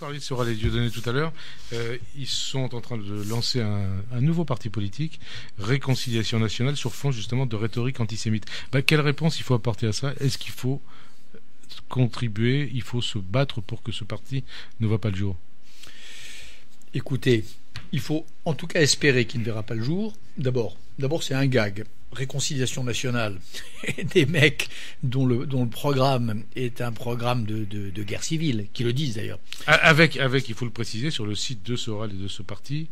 parliez de Soral et Dieudonné tout à l'heure. Ils sont en train de lancer un nouveau parti politique, Réconciliation nationale, sur fond justement de rhétorique antisémite. Quelle réponse il faut apporter à ça? Est-ce qu'il faut contribuer, il faut se battre pour que ce parti ne voit pas le jour? Écoutez, il faut en tout cas espérer qu'il ne verra pas le jour. D'abord, c'est un gag. Réconciliation nationale, des mecs dont le programme est un programme de guerre civile, qui le disent d'ailleurs. Avec, il faut le préciser, sur le site de Soral et de ce parti,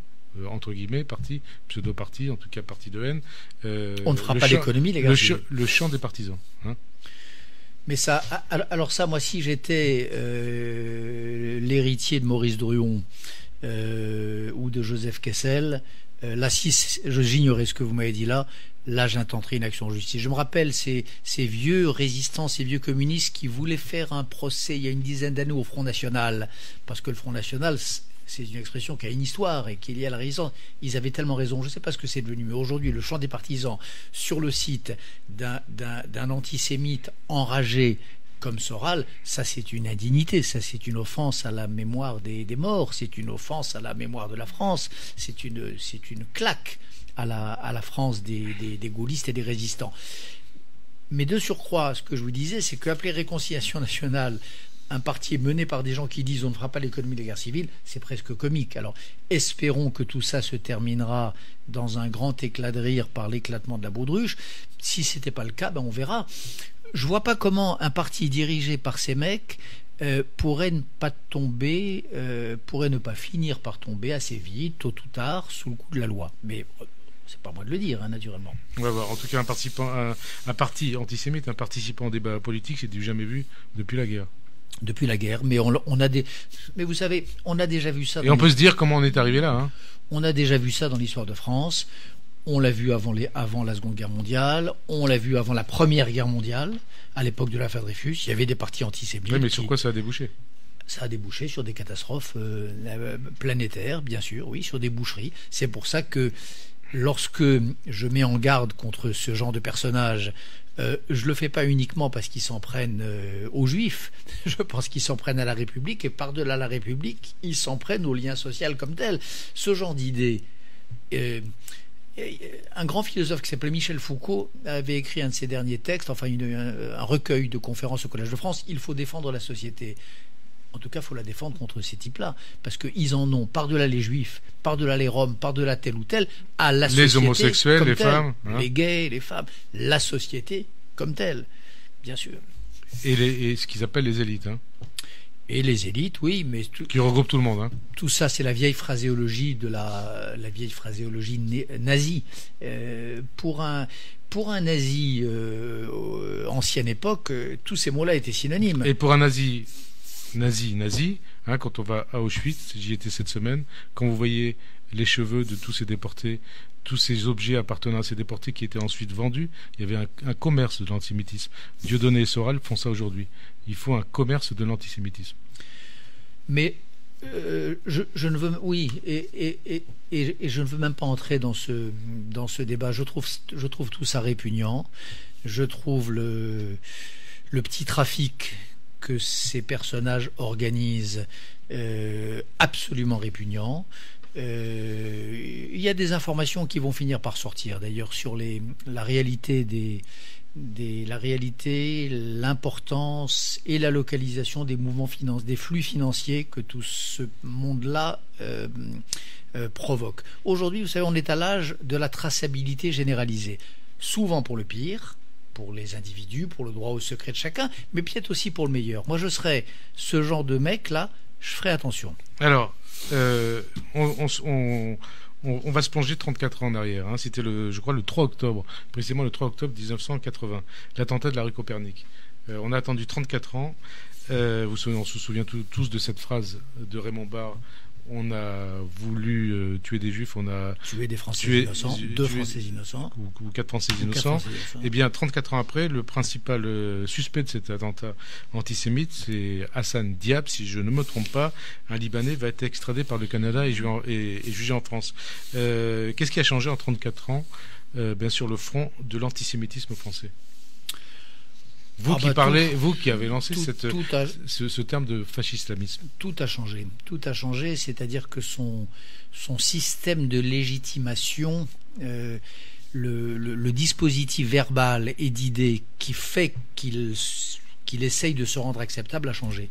entre guillemets, parti, pseudo-parti, en tout cas parti de haine. On ne fera pas l'économie, les gars. Le champ des partisans. Hein. Mais ça, alors ça, moi, si j'étais l'héritier de Maurice Druon ou de Joseph Kessel, là, si j'ignorais ce que vous m'avez dit là, j'intenterai une action en justice. Je me rappelle ces vieux résistants, ces vieux communistes qui voulaient faire un procès il y a une dizaine d'années au Front National, parce que le Front National, c'est une expression qui a une histoire et qui est liée à la résistance. Ils avaient tellement raison. Je ne sais pas ce que c'est devenu, mais aujourd'hui, le chant des partisans sur le site d'un antisémite enragé comme Soral, ça c'est une indignité, ça c'est une offense à la mémoire des morts, c'est une offense à la mémoire de la France, c'est une claque à la France des gaullistes et des résistants. Mais de surcroît, ce que je vous disais, c'est qu'appeler Réconciliation nationale un parti mené par des gens qui disent on ne fera pas l'économie de la guerre civile, c'est presque comique. Alors espérons que tout ça se terminera dans un grand éclat de rire par l'éclatement de la baudruche. Si ce n'était pas le cas, on verra. Je vois pas comment un parti dirigé par ces mecs pourrait ne pas tomber, pourrait ne pas finir par tomber assez vite, tôt ou tard, sous le coup de la loi. Mais c'est pas moi de le dire, naturellement. On va voir. En tout cas, un parti antisémite, un participant au débat politique, c'est du jamais vu depuis la guerre. Depuis la guerre, mais mais vous savez, on a déjà vu ça. Et on peut se dire comment on est arrivé là. Hein. On a déjà vu ça dans l'histoire de France. On l'a vu avant la Seconde Guerre mondiale. On l'a vu avant la Première Guerre mondiale. À l'époque de l'affaire Dreyfus, il y avait des partis antisémites. Oui, mais sur quoi ça a débouché? Ça a débouché sur des catastrophes planétaires, bien sûr, oui, sur des boucheries. C'est pour ça que lorsque je mets en garde contre ce genre de personnages, je le fais pas uniquement parce qu'ils s'en prennent aux Juifs. Je pense qu'ils s'en prennent à la République, et par-delà la République, ils s'en prennent au lien social comme tel. Ce genre d'idée. Un grand philosophe qui s'appelait Michel Foucault avait écrit un de ses derniers textes, enfin un recueil de conférences au Collège de France. Il faut défendre la société. En tout cas, il faut la défendre contre ces types-là, parce qu'ils en ont, par-delà les Juifs, par-delà les Roms, par-delà tel ou tel, à la société. Les homosexuels, les femmes, hein. Les gays, les femmes, la société comme telle, bien sûr. Et ce qu'ils appellent les élites. Hein. Et les élites, oui, mais qui regroupe tout le monde. Hein. Tout ça, c'est la vieille phraséologie la vieille phraséologie nazie. Pour un nazi ancienne époque, tous ces mots-là étaient synonymes. Et pour un nazi, hein, quand on va à Auschwitz, j'y étais cette semaine, quand vous voyez les cheveux de tous ces déportés, tous ces objets appartenant à ces déportés qui étaient ensuite vendus, il y avait un commerce de l'antisémitisme. Dieudonné et Soral font ça aujourd'hui. Il faut un commerce de l'antisémitisme. Mais je ne veux, oui, et je ne veux même pas entrer dans ce débat. Je trouve tout ça répugnant. Je trouve le petit trafic que ces personnages organisent absolument répugnant. Il y a des informations qui vont finir par sortir d'ailleurs sur la réalité l'importance et la localisation des mouvements financiers, des flux financiers que tout ce monde-là provoque. Aujourd'hui, vous savez, on est à l'âge de la traçabilité généralisée, souvent pour le pire, pour les individus, pour le droit au secret de chacun, mais peut-être aussi pour le meilleur. Moi, je serais ce genre de mec-là, je ferais attention. Alors, on va se plonger 34 ans en arrière. Hein. C'était, je crois, le 3 octobre, précisément le 3 octobre 1980, l'attentat de la rue Copernic. On a attendu 34 ans. On se souvient tous de cette phrase de Raymond Barre. On a voulu tuer des Juifs, on a tué des Français innocents, deux Français innocents, ou 4 Français innocents. Et bien, 34 ans après, le principal suspect de cet attentat antisémite, c'est Hassan Diab, si je ne me trompe pas, un Libanais, va être extradé par le Canada et jugé en France. Qu'est-ce qui a changé en 34 ans, bien sûr, le front de l'antisémitisme français? Vous qui parlez, vous qui avez lancé ce terme de fascislamisme. Tout a changé. Tout a changé, c'est-à-dire que son système de légitimation, le dispositif verbal et d'idées qui fait qu'il essaye de se rendre acceptable a changé.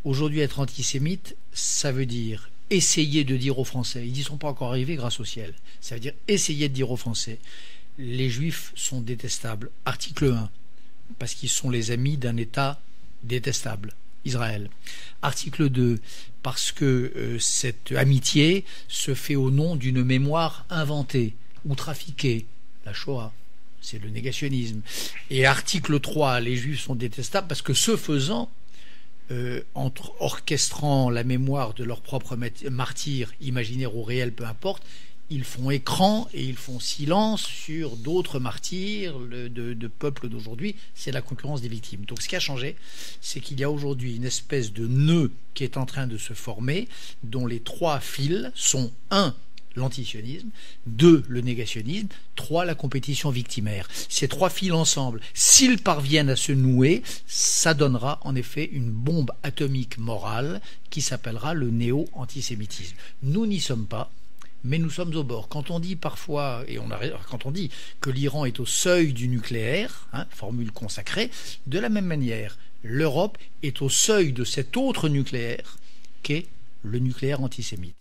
Aujourd'hui, être antisémite, ça veut dire essayer de dire aux Français, ils n'y sont pas encore arrivés grâce au ciel, ça veut dire essayer de dire aux Français, les Juifs sont détestables. Article 1, parce qu'ils sont les amis d'un État détestable, Israël. Article 2, parce que cette amitié se fait au nom d'une mémoire inventée ou trafiquée, la Shoah. C'est le négationnisme. Et article 3, les Juifs sont détestables parce que ce faisant, orchestrant la mémoire de leurs propres martyrs, imaginaires ou réels, peu importe, ils font écran et ils font silence sur d'autres martyrs de peuples d'aujourd'hui. C'est la concurrence des victimes. Donc ce qui a changé, c'est qu'il y a aujourd'hui une espèce de nœud qui est en train de se former, dont les 3 fils sont 1. L'antisionisme, 2. Le négationnisme, 3. La compétition victimaire. Ces 3 fils ensemble, s'ils parviennent à se nouer, ça donnera en effet une bombe atomique morale qui s'appellera le néo-antisémitisme. Nous n'y sommes pas, mais nous sommes au bord. Quand on dit parfois, quand on dit que l'Iran est au seuil du nucléaire, formule consacrée, de la même manière, l'Europe est au seuil de cet autre nucléaire qu'est le nucléaire antisémite.